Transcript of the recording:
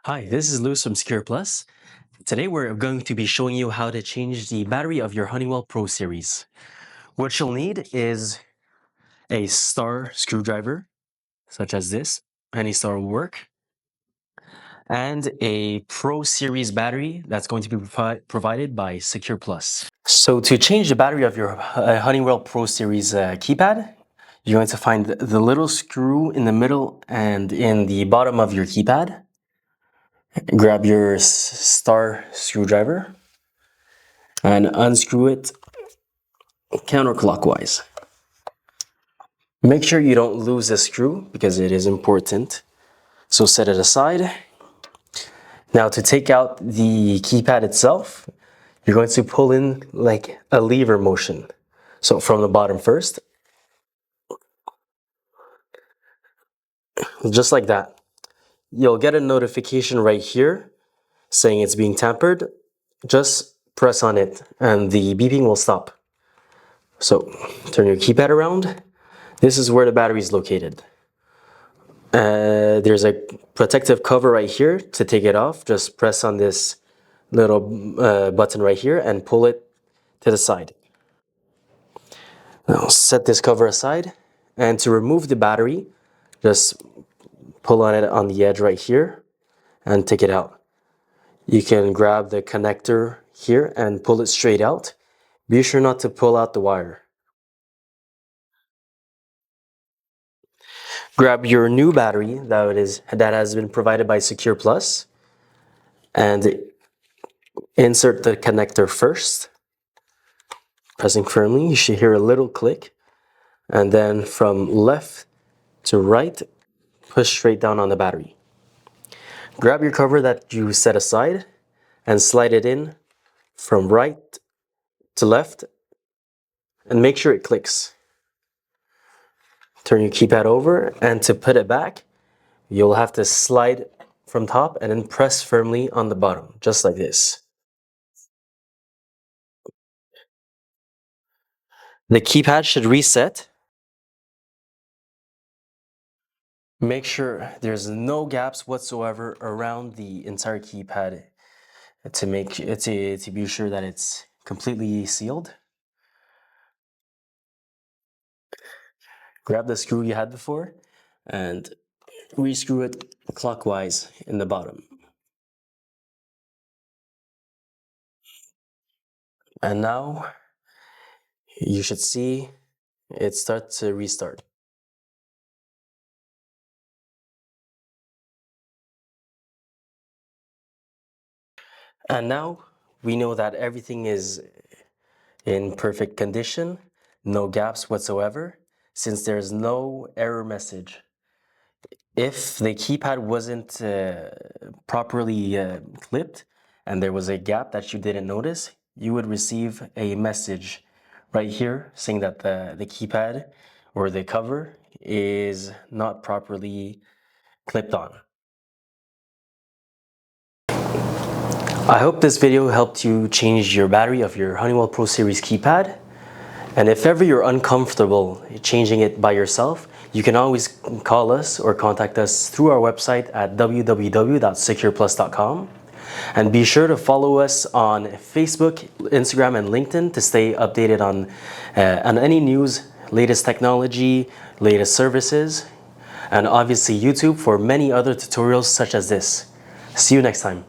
Hi, this is Luz from SecurPlus. Today we're going to be showing you how to change the battery of your Honeywell Pro Series. What you'll need is a star screwdriver, such as this. Any star will work. And a Pro Series battery that's going to be provided by SecurPlus. So to change the battery of your Honeywell Pro Series keypad, you're going to find the little screw in the middle and in the bottom of your keypad. Grab your star screwdriver and unscrew it counterclockwise. Make sure you don't lose the screw because it is important. So set it aside. Now to take out the keypad itself, you're going to pull in like a lever motion. So from the bottom first, just like that. You'll get a notification right here saying it's being tampered. Just press on it and the beeping will stop. So turn your keypad around. This is where the battery is located. There's a protective cover right here. To take it off, just press on this little button right here and pull it to the side. Now set this cover aside, and to remove the battery, just pull on it on the edge right here and take it out. You can grab the connector here and pull it straight out. Be sure not to pull out the wire. Grab your new battery that has been provided by SecurPlus and insert the connector first. Pressing firmly, you should hear a little click. And then from left to right, push straight down on the battery. Grab your cover that you set aside and slide it in from right to left and make sure it clicks. Turn your keypad over, and to put it back, you'll have to slide from top and then press firmly on the bottom, just like this. The keypad should reset. Make sure there's no gaps whatsoever around the entire keypad to be sure that it's completely sealed. Grab the screw you had before and rescrew it clockwise in the bottom. And now you should see it start to restart. And now we know that everything is in perfect condition, no gaps whatsoever, since there's no error message. If the keypad wasn't properly clipped and there was a gap that you didn't notice, you would receive a message right here saying that the keypad or the cover is not properly clipped on. I hope this video helped you change your battery of your Honeywell Pro Series keypad. And if ever you're uncomfortable changing it by yourself, you can always call us or contact us through our website at www.secureplus.com. And be sure to follow us on Facebook, Instagram, and LinkedIn to stay updated on any news, latest technology, latest services, and obviously YouTube for many other tutorials such as this. See you next time.